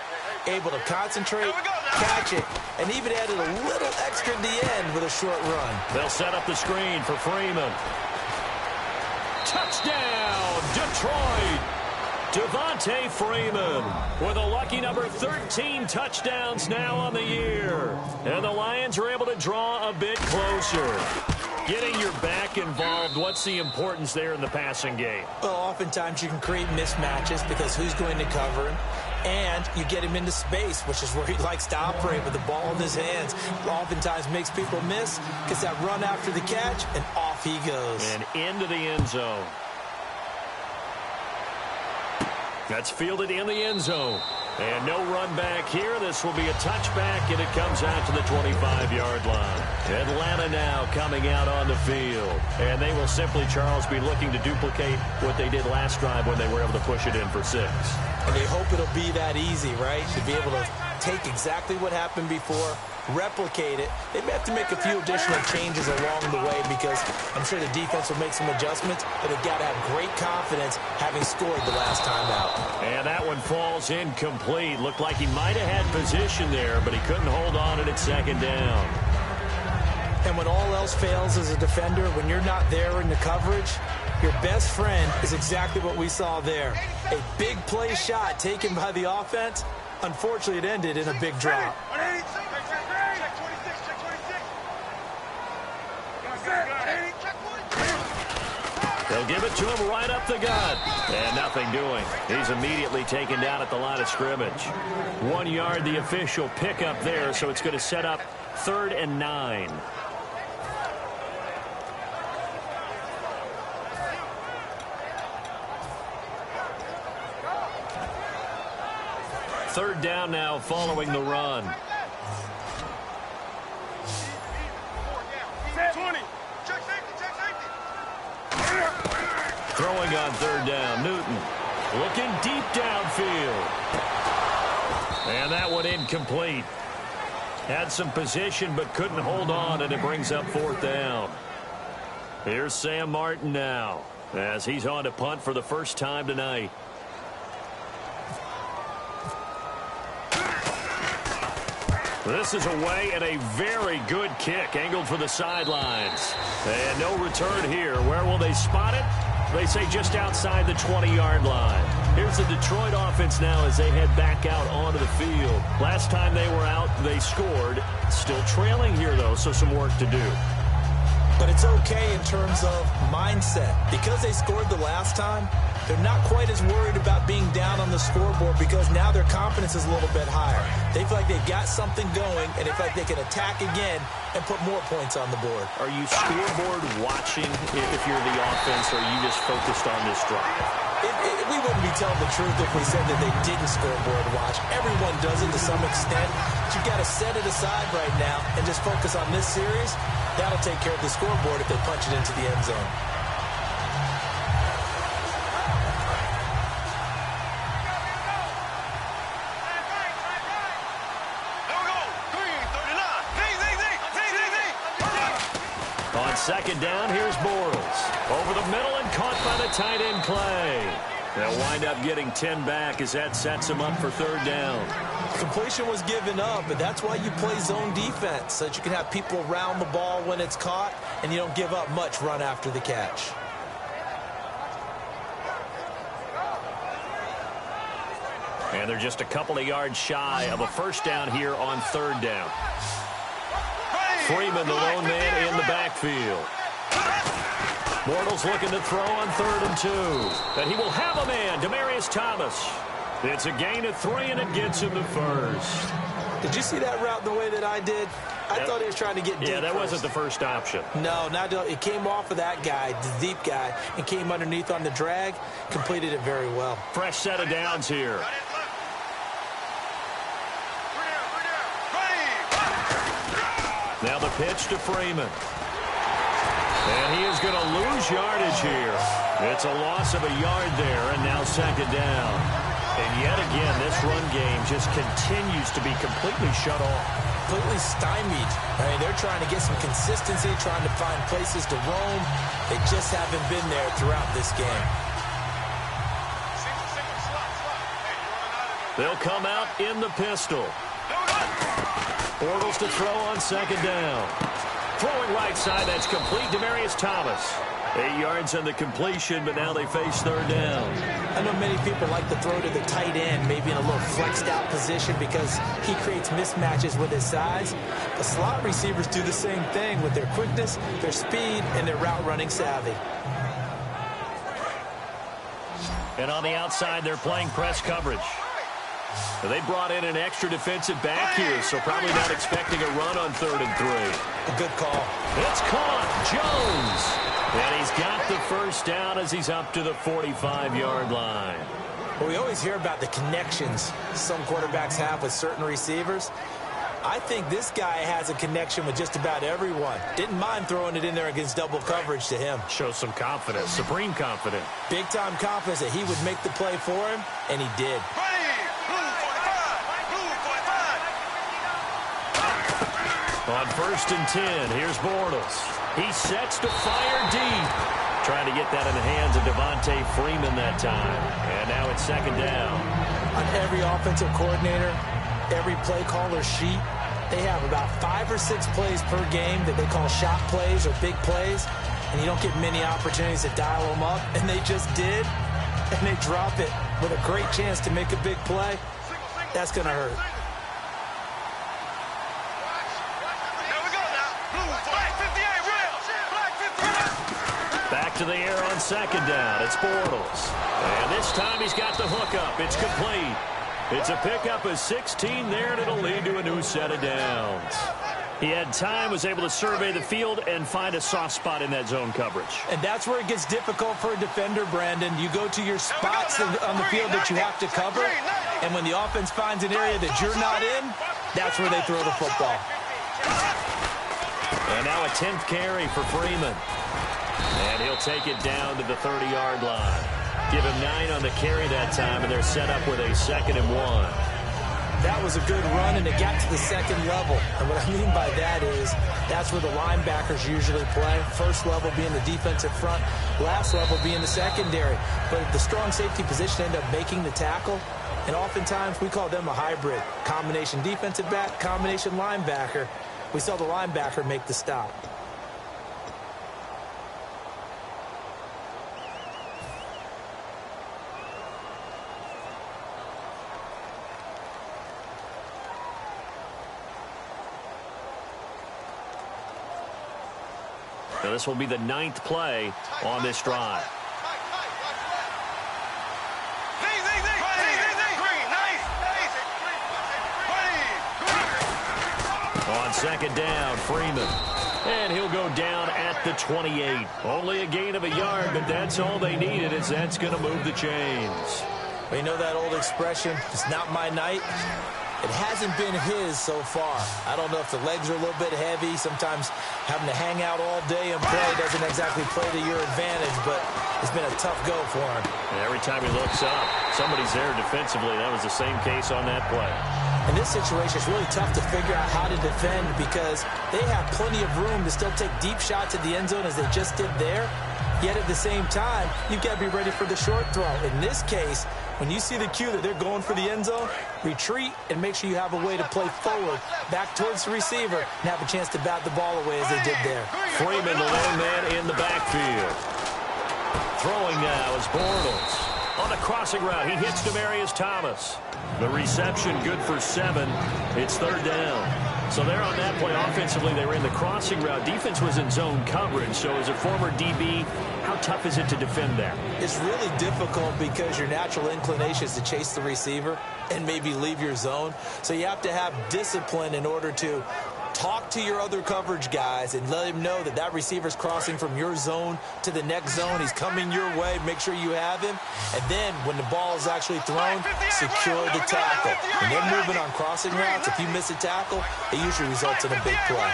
C: able to concentrate, catch it, and even added a little extra at the end with a short run.
B: They'll set up the screen for Freeman. Touchdown, Detroit. Devontae Freeman with a lucky number 13 touchdowns now on the year. And the Lions are able to draw a bit closer. Getting your back involved, what's the importance there in the passing game?
C: Well, oftentimes you can create mismatches because who's going to cover him? And you get him into space, which is where he likes to operate with the ball in his hands. Oftentimes makes people miss, gets that run after the catch, and off he goes.
B: And into the end zone. That's fielded in the end zone. And no run back here. This will be a touchback, and it comes out to the 25-yard line. Atlanta now coming out on the field. And they will simply, Charles, be looking to duplicate what they did last drive when they were able to push it in for 6.
C: And they hope it'll be that easy, right? To be able to take exactly what happened before, replicate it. They may have to make a few additional changes along the way because I'm sure the defense will make some adjustments, but they've got to have great confidence having scored the last time out.
B: And that one falls incomplete. Looked like he might have had position there, but he couldn't hold on at second down.
C: And when all else fails as a defender, when you're not there in the coverage, your best friend is exactly what we saw there. A big play shot taken by the offense. Unfortunately, it ended in a big drop.
B: They'll give it to him right up the gut. And nothing doing. He's immediately taken down at the line of scrimmage. 1 yard, the official pickup there, so it's going to set up 3rd and 9. Third down now following the run.
D: 20. Check safety.
B: Throwing on 3rd down, Newton. Looking deep downfield. And that one incomplete. Had some position but couldn't hold on, and it brings up 4th down. Here's Sam Martin now as he's on to punt for the first time tonight. This is away and a very good kick angled for the sidelines. And no return here. Where will they spot it? They say just outside the 20-yard line. Here's the Detroit offense now as they head back out onto the field. Last time they were out, they scored. Still trailing here, though, so some work to do.
C: But it's okay in terms of mindset. Because they scored the last time, they're not quite as worried about being down on the scoreboard because now their confidence is a little bit higher. They feel like they've got something going, and they feel like they can attack again and put more points on the board.
B: Are you scoreboard watching if you're the offense, or are you just focused on this drive?
C: We wouldn't be telling the truth if we said that they didn't scoreboard watch. Everyone does it to some extent. But you've got to set it aside right now and just focus on this series. That'll take care of the scoreboard if they punch it into the end zone.
B: On 2nd down, here's Bortles. Over the middle and caught by the tight end Clay. They'll wind up getting 10 back as that sets them up for 3rd down.
C: Completion was given up, but that's why you play zone defense, so that you can have people around the ball when it's caught, and you don't give up much run after the catch.
B: And they're just a couple of yards shy of a first down here on 3rd down. Freeman, the lone man in the backfield. Bortles looking to throw on 3rd and 2. And he will have a man, Demaryius Thomas. It's a gain of 3, and it gets him to 1st.
C: Did you see that route the way that I did? I thought he was trying to get deep.
B: Yeah, that wasn't the first option.
C: No, it came off of that guy, the deep guy, and came underneath on the drag. Completed it very well.
B: Fresh set of downs here. Now the pitch to Freeman. And he is going to lose yardage here. It's a loss of a yard there, and now 2nd down. And yet again, this run game just continues to be completely shut off.
C: Completely stymied. I mean, they're trying to get some consistency, trying to find places to roam. They just haven't been there throughout this game.
B: They'll come out in the pistol. Bortles to throw on 2nd down. Throwing right side, that's complete. Demaryius Thomas. 8 yards on the completion, but now they face 3rd down.
C: I know many people like to throw to the tight end, maybe in a little flexed out position because he creates mismatches with his size. The slot receivers do the same thing with their quickness, their speed, and their route running savvy.
B: And on the outside, they're playing press coverage. They brought in an extra defensive back here, so probably not expecting a run on 3rd and 3.
C: A good call.
B: It's caught. Jones. And he's got the first down as he's up to the 45-yard line.
C: Well, we always hear about the connections some quarterbacks have with certain receivers. I think this guy has a connection with just about everyone. Didn't mind throwing it in there against double coverage to him.
B: Shows some confidence, supreme confidence.
C: Big-time confidence that he would make the play for him, and he did.
B: On 1st and 10, here's Bortles. He sets to fire deep. Trying to get that in the hands of Devontae Freeman that time. And now it's 2nd down.
C: On every offensive coordinator, every play caller sheet, they have about 5 or 6 plays per game that they call shot plays or big plays, and you don't get many opportunities to dial them up, and they just did, and they drop it with a great chance to make a big play. That's going to hurt.
B: Back to the air on 2nd down. It's Bortles. And this time he's got the hookup. It's complete. It's a pickup of 16 there, and it'll lead to a new set of downs. He had time, was able to survey the field and find a soft spot in that zone coverage.
C: And that's where it gets difficult for a defender, Brandon. You go to your spots on the field that you have to cover, and when the offense finds an area that you're not in, that's where they throw the football.
B: And now a 10th carry for Freeman. And he'll take it down to the 30-yard line. Give him 9 on the carry that time, and they're set up with a 2nd and 1.
C: That was a good run, and it got to the 2nd level. And what I mean by that is that's where the linebackers usually play. First level being the defensive front, last level being the secondary. But the strong safety position ended up making the tackle, and oftentimes we call them a hybrid. Combination defensive back, combination linebacker. We saw the linebacker make the stop.
B: Now this will be the 9th play on this drive. On 2nd down, Freeman. And he'll go down at the 28. Only a gain of a yard, but that's all they needed, as that's going to move the chains.
C: Well, you know that old expression, it's not my night. It hasn't been his so far. I don't know if the legs are a little bit heavy. Sometimes having to hang out all day and play doesn't exactly play to your advantage, but it's been a tough go for him.
B: And every time he looks up, somebody's there defensively. That was the same case on that play.
C: In this situation, it's really tough to figure out how to defend because they have plenty of room to still take deep shots at the end zone as they just did there. Yet at the same time, you've got to be ready for the short throw. In this case, when you see the cue that they're going for the end zone, retreat and make sure you have a way to play forward, back towards the receiver, and have a chance to bat the ball away as they did there.
B: Freeman, the lone man in the backfield. Throwing now is Bortles. On the crossing route, he hits Demaryius Thomas. The reception good for 7. It's 3rd down. So there on that play, offensively, they were in the crossing route. Defense was in zone coverage. So as a former DB, how tough is it to defend that?
C: It's really difficult because your natural inclination is to chase the receiver and maybe leave your zone. So you have to have discipline in order to talk to your other coverage guys and let him know that that receiver's crossing from your zone to the next zone. He's coming your way. Make sure you have him. And then when the ball is actually thrown, secure the tackle. When they're moving on crossing routes, if you miss a tackle, it usually results in a big play.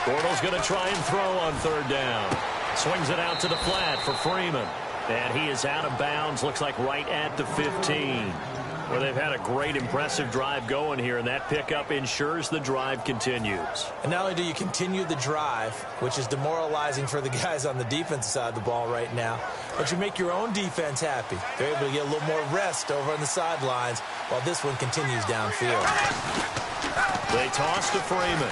B: Bortles going to try and throw on 3rd down. Swings it out to the flat for Freeman. And he is out of bounds. Looks like right at the 15. Well, they've had a great, impressive drive going here, and that pickup ensures the drive continues.
C: And not only do you continue the drive, which is demoralizing for the guys on the defensive side of the ball right now, but you make your own defense happy. They're able to get a little more rest over on the sidelines while this one continues downfield.
B: They toss to Freeman.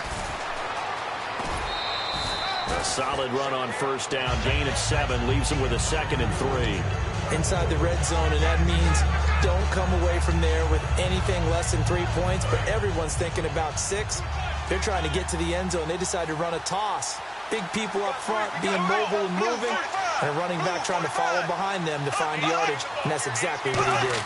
B: A solid run on 1st down. Gain of 7 leaves him with a 2nd and 3.
C: Inside the red zone, and that means don't come away from there with anything less than 3 points, but everyone's thinking about 6. They're trying to get to the end zone. They decide to run a toss. Big people up front being mobile and moving, and a running back trying to follow behind them to find yardage, and that's exactly what he did.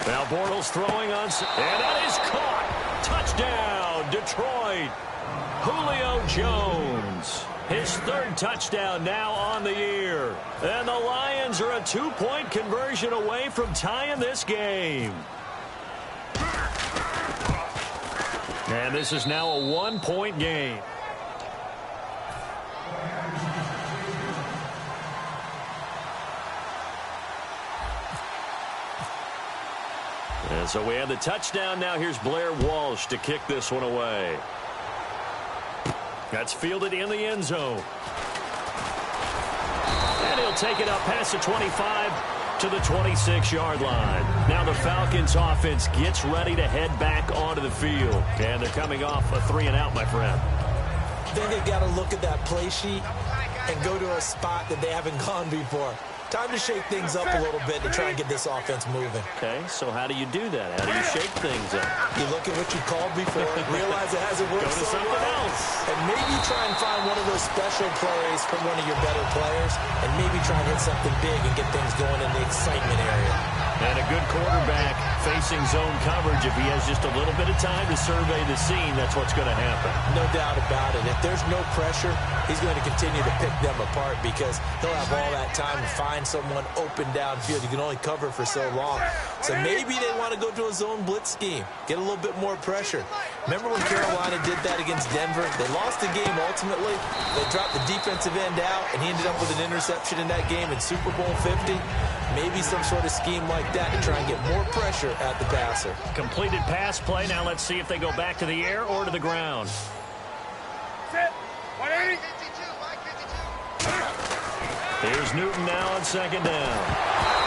B: Now Bortles throwing on, and that is caught. Touchdown, Detroit. Julio Jones. His third touchdown now on the year. And the Lions are a 2-point conversion away from tying this game. And this is now a 1-point game. And so we have the touchdown. Now here's Blair Walsh to kick this one away. That's fielded in the end zone. And he'll take it up past the 25 to the 26-yard line. Now the Falcons offense gets ready to head back onto the field. And they're coming off a 3-and-out, my friend.
C: Then they've got to look at that play sheet and go to a spot that they haven't gone before. Time to shake things up a little bit to try and get this offense moving.
B: Okay, so how do you do that? How do you shake things up?
C: You look at what you called before, realize it hasn't worked
B: Go to something else.
C: and maybe try and find one of those special plays from one of your better players, and maybe try and hit something big and get things going in the excitement area.
B: And a good quarterback facing zone coverage. If he has just a little bit of time to survey the scene, that's what's going to happen.
C: No doubt about it. If there's no pressure, he's going to continue to pick them apart because he'll have all that time to find someone open downfield. You can only cover for so long. So maybe they want to go to a zone blitz scheme, get a little bit more pressure. Remember when Carolina did that against Denver? They lost the game ultimately. They dropped the defensive end out, and he ended up with an interception in that game in Super Bowl 50. Maybe some sort of scheme like that to try and get more pressure at the passer.
B: Completed pass play. Now let's see if they go back to the air or to the ground.
D: Set. 180.
B: Here's Newton now on second down.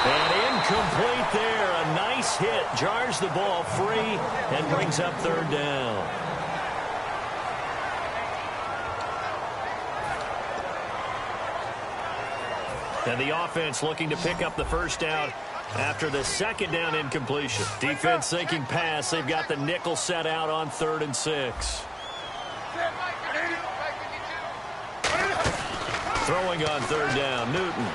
B: And incomplete there. A nice hit. Jars the ball free and brings up third down. And the offense looking to pick up the first down after the second down incompletion. Defense thinking pass. They've got the nickel set out on 3rd and 6. Throwing on third down, Newton.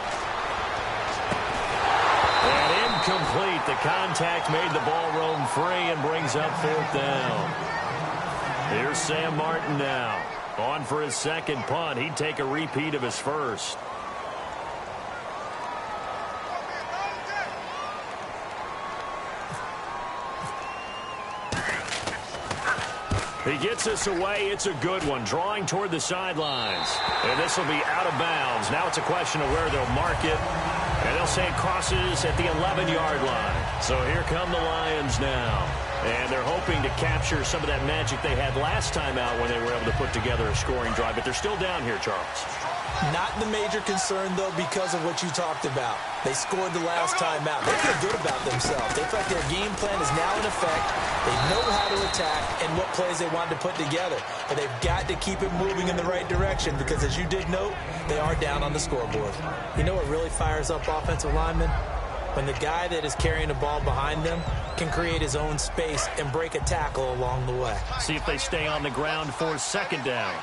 B: And incomplete. The contact made the ball roam free and brings up 4th down. Here's Sam Martin now. On for his second punt. He'd take a repeat of his first. He gets us away. It's a good one. Drawing toward the sidelines. And this will be out of bounds. Now it's a question of where they'll mark it. And they'll say it crosses at the 11-yard line. So here come the Lions now. And they're hoping to capture some of that magic they had last time out when they were able to put together a scoring drive. But they're still down here, Charles.
C: Not the major concern, though, because of what you talked about. They scored the last time out. They feel good about themselves. They feel like their game plan is now in effect. They know how to attack and what plays they want to put together. But they've got to keep it moving in the right direction because, as you did note, they are down on the scoreboard. You know what really fires up offensive linemen? When the guy that is carrying the ball behind them can create his own space and break a tackle along the way.
B: See if they stay on the ground for second down.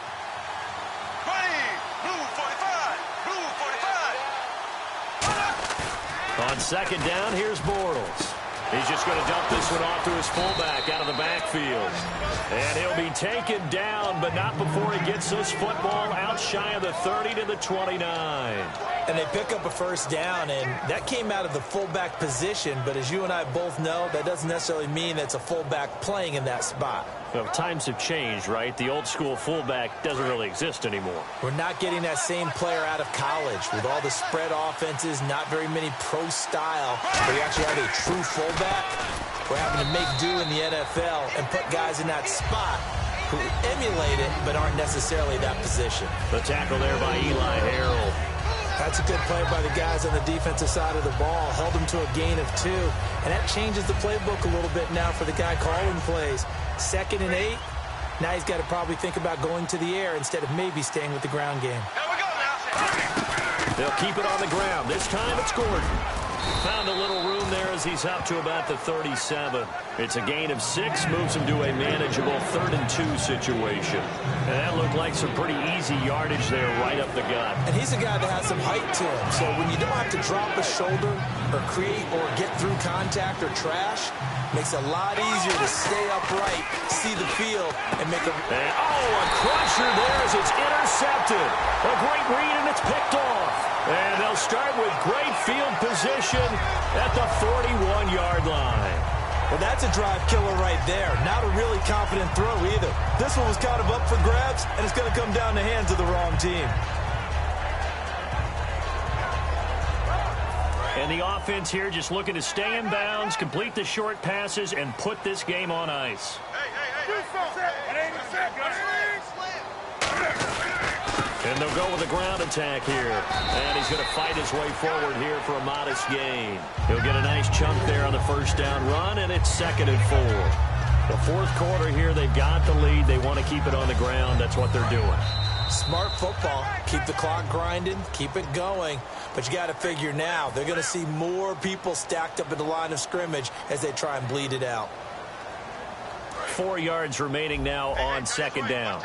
B: On second down, here's Bortles. He's just going to dump this one off to his fullback out of the backfield. And he'll be taken down, but not before he gets this football out shy of the 30 to the 29.
C: And they pick up a first down, and that came out of the fullback position. But as you and I both know, that doesn't necessarily mean it's a fullback playing in that spot.
B: Well, times have changed, right? The old school fullback doesn't really exist anymore.
C: We're not getting that same player out of college. With all the spread offenses, not very many pro style, where you actually have a true fullback. We're having to make do in the NFL and put guys in that spot who emulate it but aren't necessarily that position.
B: The tackle there by Eli Harold.
C: That's a good play by the guys on the defensive side of the ball. Held them to a gain of 2. And that changes the playbook a little bit now for the guy calling plays. 2nd and 8. Now he's got to probably think about going to the air instead of maybe staying with the ground game.
D: There we go now.
B: They'll keep it on the ground. This time it's Gordon. Found a little room there as he's up to about the 37. It's a gain of 6, moves him to a manageable 3rd and 2 situation. And that looked like some pretty easy yardage there right up the gut.
C: And he's a guy that has some height to him. So when you don't have to drop a shoulder or create or get through contact or trash, makes it a lot easier to stay upright, see the field, and make a...
B: And, a crusher there as it's intercepted. picked off. And they'll start with great field position at the 41-yard line.
C: Well, that's a drive killer right there. Not a really confident throw either. This one was kind of up for grabs, and it's going to come down the hands of the wrong team.
B: And the offense here just looking to stay in bounds, complete the short passes, and put this game on ice. And they'll go with a ground attack here. And he's going to fight his way forward here for a modest gain. He'll get a nice chunk there on the first down run, and it's 2nd and 4. The fourth quarter here, they've got the lead. They want to keep it on the ground. That's what they're doing.
C: Smart football. Keep the clock grinding. Keep it going. But you got to figure now, they're going to see more people stacked up at the line of scrimmage as they try and bleed it out.
B: 4 yards remaining now on 2nd down.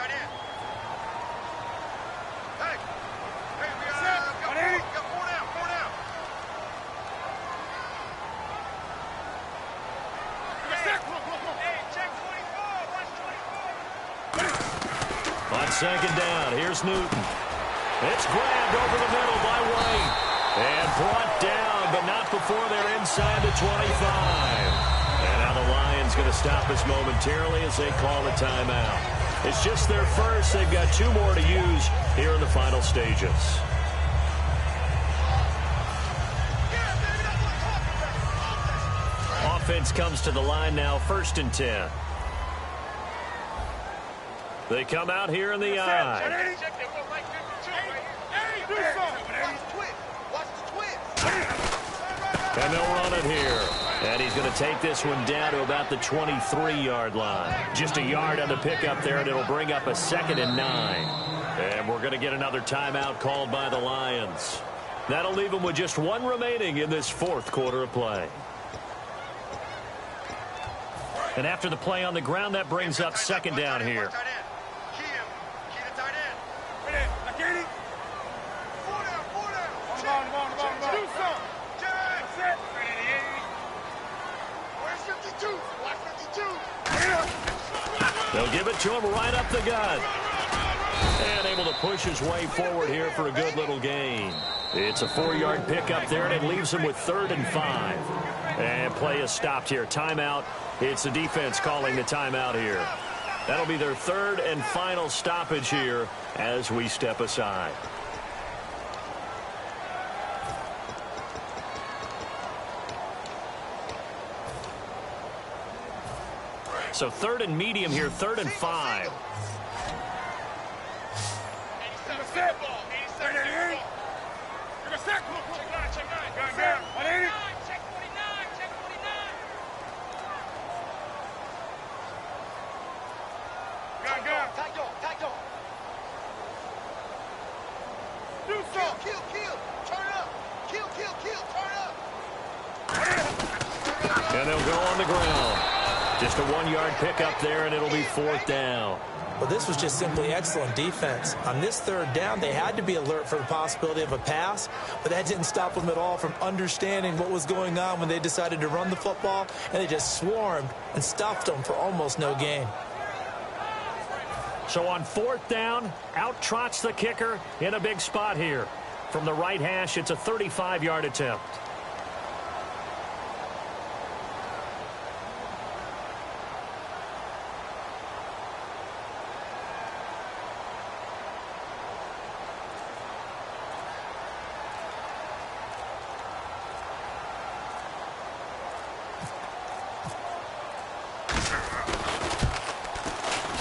B: On 2nd down, here's Newton. It's grabbed over the middle by White. And brought down, but not before they're inside the 25. And now the Lions going to stop us momentarily as they call a timeout. It's just their first. They've got 2 more to use here in the final stages. Offense comes to the line now, 1st and 10. They come out here in the eye. And they'll run it here. And he's going to take this one down to about the 23-yard line. Just a yard on the pickup there, and it'll bring up a 2nd and 9. And we're going to get another timeout called by the Lions. That'll leave them with just 1 remaining in this 4th quarter of play. And after the play on the ground, that brings up 2nd down here. They'll give it to him right up the gut. And able to push his way forward here for a good little gain. It's a 4-yard pickup there, and it leaves him with 3rd and 5. And play is stopped here. Timeout. It's the defense calling the timeout here. That'll be their 3rd and final stoppage here as we step aside. So 3rd and medium here, 3rd and 5. And they'll go on the ground. Just a 1-yard pickup there, and it'll be 4th down.
C: Well, this was just simply excellent defense. On this 3rd down, they had to be alert for the possibility of a pass, but that didn't stop them at all from understanding what was going on when they decided to run the football, and they just swarmed and stuffed them for almost no gain.
B: So on 4th down, out trots the kicker in a big spot here. From the right hash, it's a 35-yard attempt.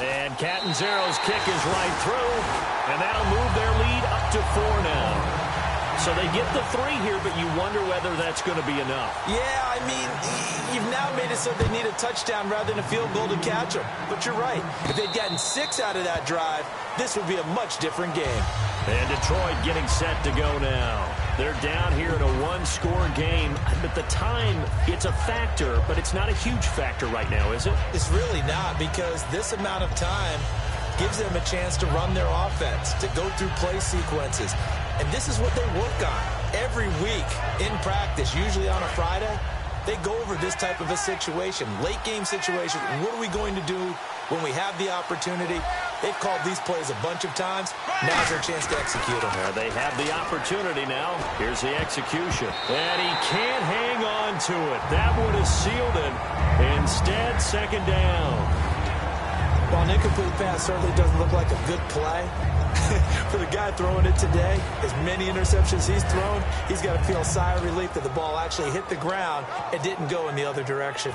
B: And Catanzaro's kick is right through, and that'll move their lead up to 4 now. So they get the 3 here, but you wonder whether that's going to be enough.
C: Yeah, I mean, you've now made it so they need a touchdown rather than a field goal to catch them. But you're right. If they'd gotten 6 out of that drive, this would be a much different game.
B: And Detroit getting set to go now. They're down here in a 1-score game. But the time, it's a factor, but it's not a huge factor right now, is it?
C: It's really not, because this amount of time gives them a chance to run their offense, to go through play sequences. And this is what they work on every week in practice, usually on a Friday. They go over this type of a situation, late game situation. What are we going to do when we have the opportunity? They've called these plays a bunch of times. Now's their chance to execute them.
B: They have the opportunity now. Here's the execution. And he can't hang on to it. That would have sealed it. Instead, second down.
C: Well, an incomplete pass certainly doesn't look like a good play. For the guy throwing it today, as many interceptions he's thrown, he's got to feel a sigh of relief that the ball actually hit the ground and didn't go in the other direction.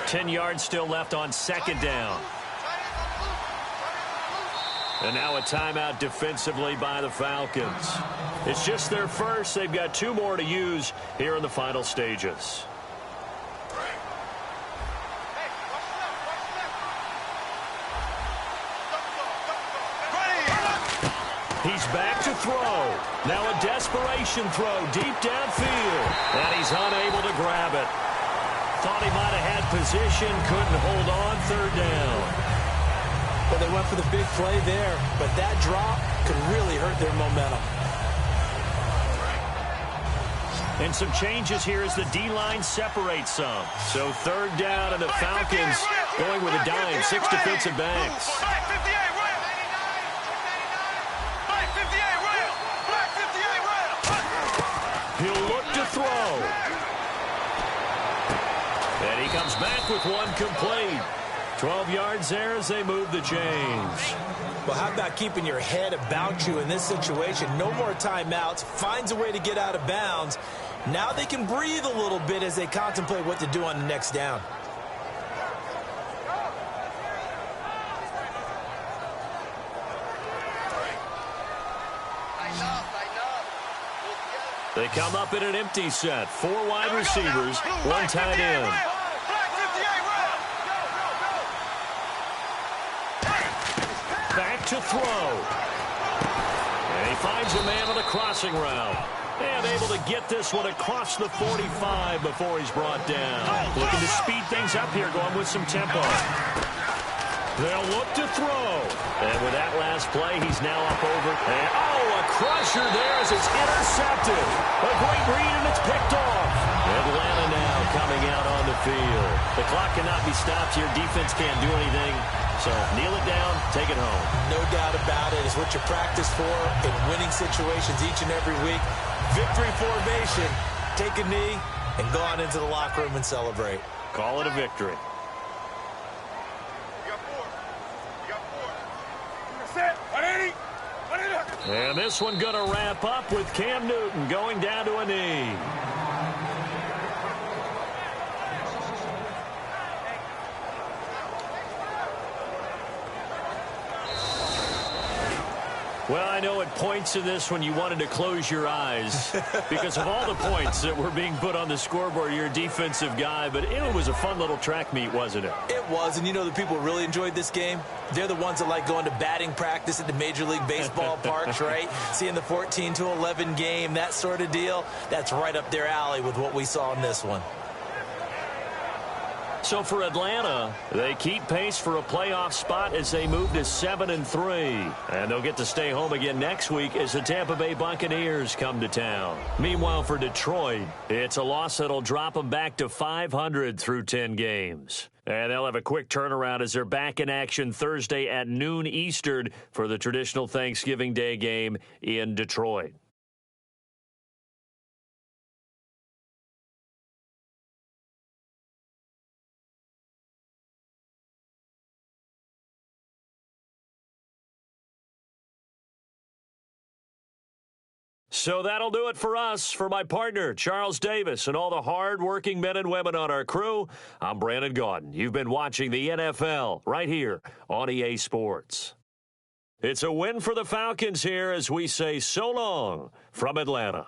B: Ten yards still left on second down. And now a timeout defensively by the Falcons. It's just their first. They've got 2 more to use here in the final stages. He's back to throw. Now a desperation throw deep downfield. And he's unable to grab it. Thought he might have had position, couldn't hold on, third down.
C: Well, they went for the big play there, but that drop could really hurt their momentum.
B: And some changes here as the D-line separates some. So third down, and the Falcons going with a dime, 6 defensive backs. He'll look to throw. And he comes back with one complete. 12 yards there as they move the chains.
C: Well, how about keeping your head about you in this situation? No more timeouts. Finds a way to get out of bounds. Now they can breathe a little bit as they contemplate what to do on the next down.
B: They come up in an empty set. 4 wide receivers, 1 tight end. Back to throw. And he finds a man on the crossing route. And able to get this one across the 45 before he's brought down. Looking to speed things up here, going with some tempo. They'll look to throw. And with that last play, he's now up over. And, a crusher there as it's intercepted. A great read, and it's picked off. Atlanta now coming out on the field. The clock cannot be stopped here. Defense can't do anything. So kneel it down, take it home.
C: No doubt about it. It's what you practice for in winning situations each and every week. Victory formation. Take a knee and go on into the locker room and celebrate.
B: Call it a victory. And this one going to wrap up with Cam Newton going down to a knee. Well, I know at points in this when you wanted to close your eyes because of all the points that were being put on the scoreboard. You're a defensive guy, but it was a fun little track meet, wasn't it?
C: It was, and you know the people who really enjoyed this game? They're the ones that like going to batting practice at the Major League Baseball parks, right? Seeing the 14-11 game, that sort of deal. That's right up their alley with what we saw in this one.
B: So for Atlanta, they keep pace for a playoff spot as they move to 7-3. And they'll get to stay home again next week as the Tampa Bay Buccaneers come to town. Meanwhile, for Detroit, it's a loss that'll drop them back to 500 through 10 games. And they'll have a quick turnaround as they're back in action Thursday at noon Eastern for the traditional Thanksgiving Day game in Detroit. So that'll do it for us. For my partner, Charles Davis, and all the hard-working men and women on our crew, I'm Brandon Gaudin. You've been watching the NFL right here on EA Sports. It's a win for the Falcons here as we say so long from Atlanta.